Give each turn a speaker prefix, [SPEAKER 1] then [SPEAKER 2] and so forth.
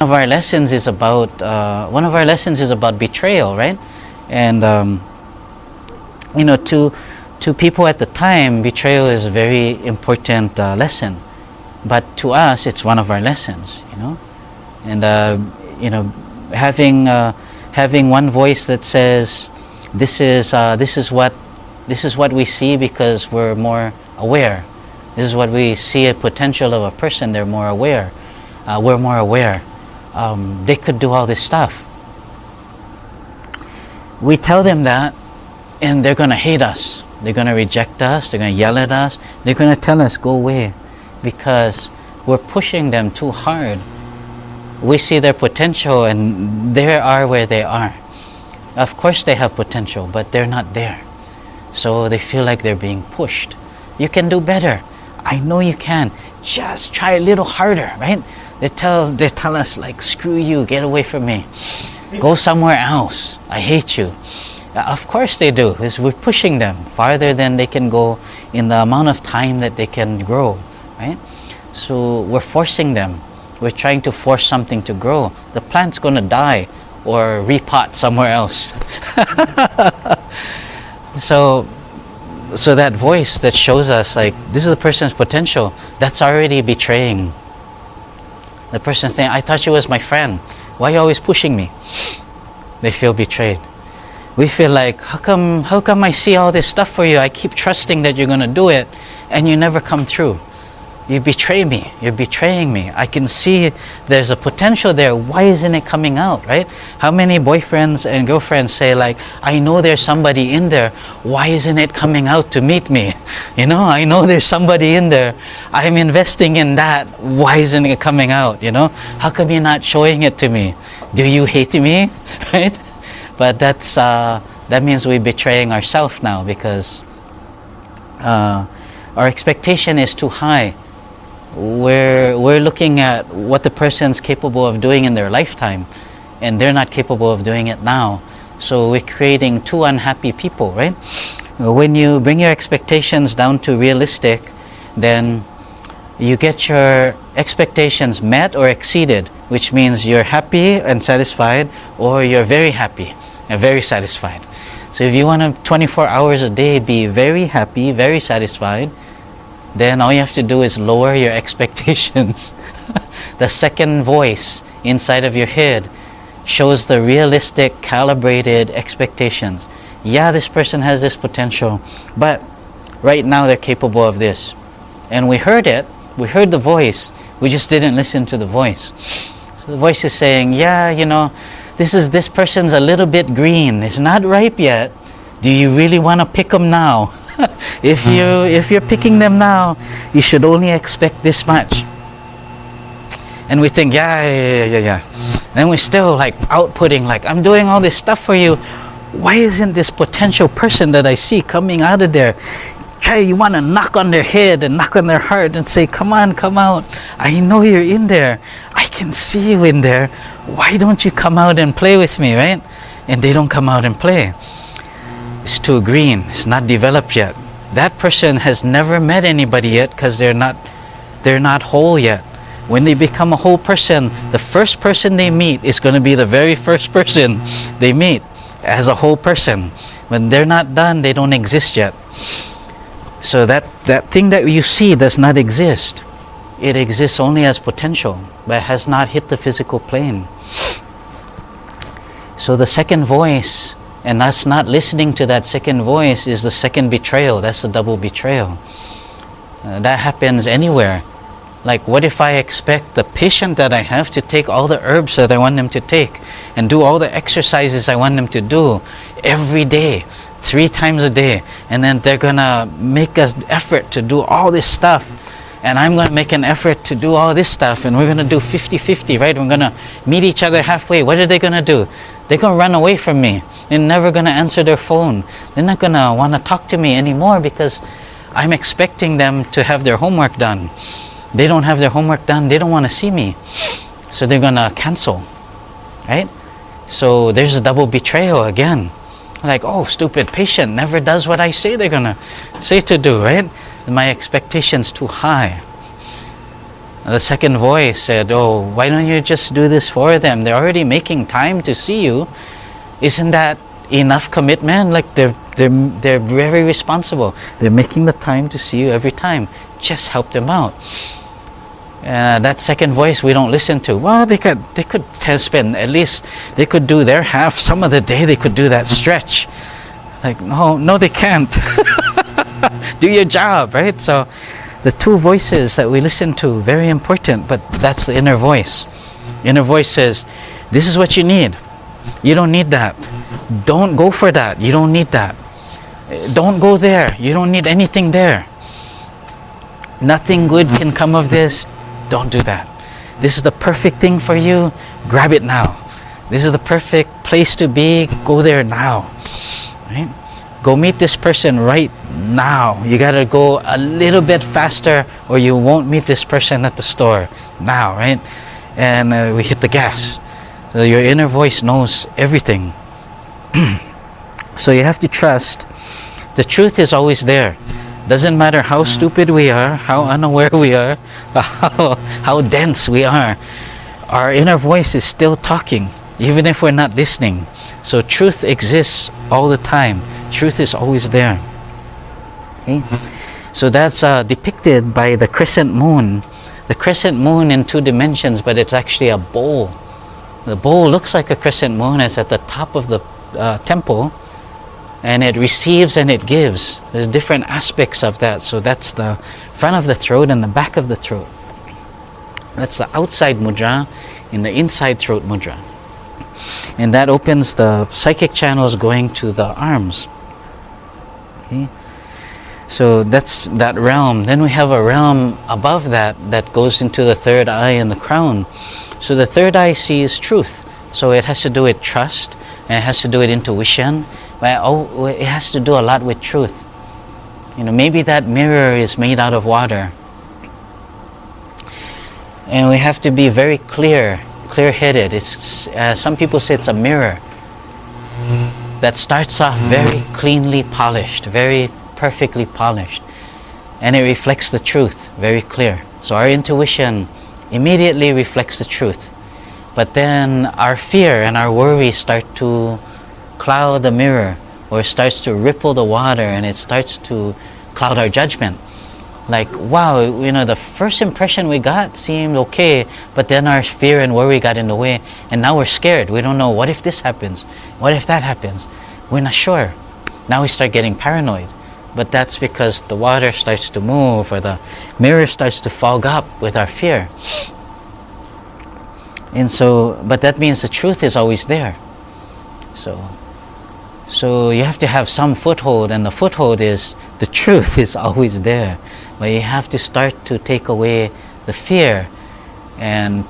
[SPEAKER 1] of our lessons is about betrayal, right? And you know, to people at the time, betrayal is a very important lesson, but to us, it's one of our lessons, you know. And you know, having one voice that says, this is what we see because we're more aware. This is what we see a potential of a person. They're more aware. We're more aware. They could do all this stuff. We tell them that, and they're going to hate us. They're going to reject us. They're going to yell at us. They're going to tell us, go away, because we're pushing them too hard. We see their potential, and they are where they are. Of course they have potential, but they're not there. So they feel like they're being pushed. You can do better. I know you can. Just try a little harder, right? They tell us like, screw you, get away from me. Go somewhere else. I hate you. Of course they do, because we're pushing them farther than they can go in the amount of time that they can grow, right? So we're forcing them. We're trying to force something to grow. The plant's going to die or repot somewhere else. So that voice that shows us like, this is the person's potential, that's already betraying. The person's saying, I thought you was my friend. Why are you always pushing me? They feel betrayed. We feel like, how come I see all this stuff for you? I keep trusting that you're going to do it, and you never come through. You betray me. You're betraying me. I can see there's a potential there. Why isn't it coming out, right? How many boyfriends and girlfriends say like, I know there's somebody in there. Why isn't it coming out to meet me? You know, I know there's somebody in there. I'm investing in that. Why isn't it coming out, you know? How come you're not showing it to me? Do you hate me, right? But that means we're betraying ourselves now, because our expectation is too high. We're looking at what the person's capable of doing in their lifetime, and they're not capable of doing it now. So we're creating two unhappy people, right? When you bring your expectations down to realistic, then you get your expectations met or exceeded, which means you're happy and satisfied, or you're very happy and very satisfied. So if you want to 24 hours a day be very happy, very satisfied, then all you have to do is lower your expectations. The second voice inside of your head shows the realistic, calibrated expectations. Yeah, this person has this potential, but right now they're capable of this. And we heard it, we heard the voice, we just didn't listen to the voice. So the voice is saying, yeah, you know, this person's a little bit green, it's not ripe yet. Do you really want to pick them now? If you're picking them now, you should only expect this much. And we think, yeah. Then we're still like outputting, like, I'm doing all this stuff for you. Why isn't this potential person that I see coming out of there? You want to knock on their head and knock on their heart and say, come on, come out. I know you're in there. I can see you in there. Why don't you come out and play with me, right? And they don't come out and play. It's too green. It's not developed yet. That person has never met anybody yet, because they're not whole yet. When they become a whole person, the first person they meet is going to be the very first person they meet as a whole person. When they're not done, they don't exist yet. So that thing that you see does not exist. It exists only as potential, but has not hit the physical plane. So the second voice, and us not listening to that second voice, is the second betrayal. That's the double betrayal. That happens anywhere. Like, what if I expect the patient that I have to take all the herbs that I want them to take, and do all the exercises I want them to do every day, 3 times a day, and then they're gonna make an effort to do all this stuff, and I'm gonna make an effort to do all this stuff, and we're gonna do 50-50, right? We're gonna meet each other halfway. What are they gonna do? They're gonna run away from me. They're never gonna answer their phone. They're not gonna want to talk to me anymore, because I'm expecting them to have their homework done. They don't have their homework done, they don't want to see me. So they're gonna cancel, right? So there's a double betrayal again. Like, oh, stupid patient never does what I say they're gonna say to do, right? My expectation's too high. The second voice said, oh, why don't you just do this for them? They're already making time to see you. Isn't that enough commitment? Like they're very responsible. They're making the time to see you every time. Just help them out. That second voice we don't listen to. Well, they could spend, at least they could do their half. Some of the day they could do that stretch. Like, no, they can't. Do your job, right? So the two voices that we listen to, very important, but that's the inner voice. Inner voice says, this is what you need. You don't need that. Don't go for that. You don't need that. Don't go there. You don't need anything there. Nothing good can come of this. Don't do that. This is the perfect thing for you. Grab it now. This is the perfect place to be. Go there now. Right? Go meet this person right now. You gotta go a little bit faster or you won't meet this person at the store now, right? And we hit the gas. So your inner voice knows everything. So you have to trust. The truth is always there. Doesn't matter how stupid we are, how unaware we are, how dense we are. Our inner voice is still talking, even if we're not listening. So truth exists all the time. Truth is always there. Okay? So that's depicted by the crescent moon. The crescent moon in 2 dimensions, but it's actually a bowl. The bowl looks like a crescent moon. It's at the top of the temple, and it receives and it gives. There's different aspects of that. So that's the front of the throat and the back of the throat. That's the outside mudra in the inside throat mudra. And that opens the psychic channels going to the arms. Okay? So that's that realm. Then we have a realm above that that goes into the third eye and the crown. So the third eye sees truth. So it has to do with trust, and it has to do with intuition. But it has to do a lot with truth. You know, maybe that mirror is made out of water. And we have to be very clear-headed. It's some people say it's a mirror that starts off very cleanly polished, very perfectly polished, and it reflects the truth, very clear. So our intuition immediately reflects the truth, but then our fear and our worry start to cloud the mirror, or starts to ripple the water, and it starts to cloud our judgment. Like, wow, you know, the first impression we got seemed okay, but then our fear and worry got in the way, and now we're scared. We don't know, what if this happens? What if that happens? We're not sure. Now we start getting paranoid. But that's because the water starts to move, or the mirror starts to fog up with our fear. And so, but that means the truth is always there. So you have to have some foothold, and the foothold is the truth is always there. But you have to start to take away the fear, and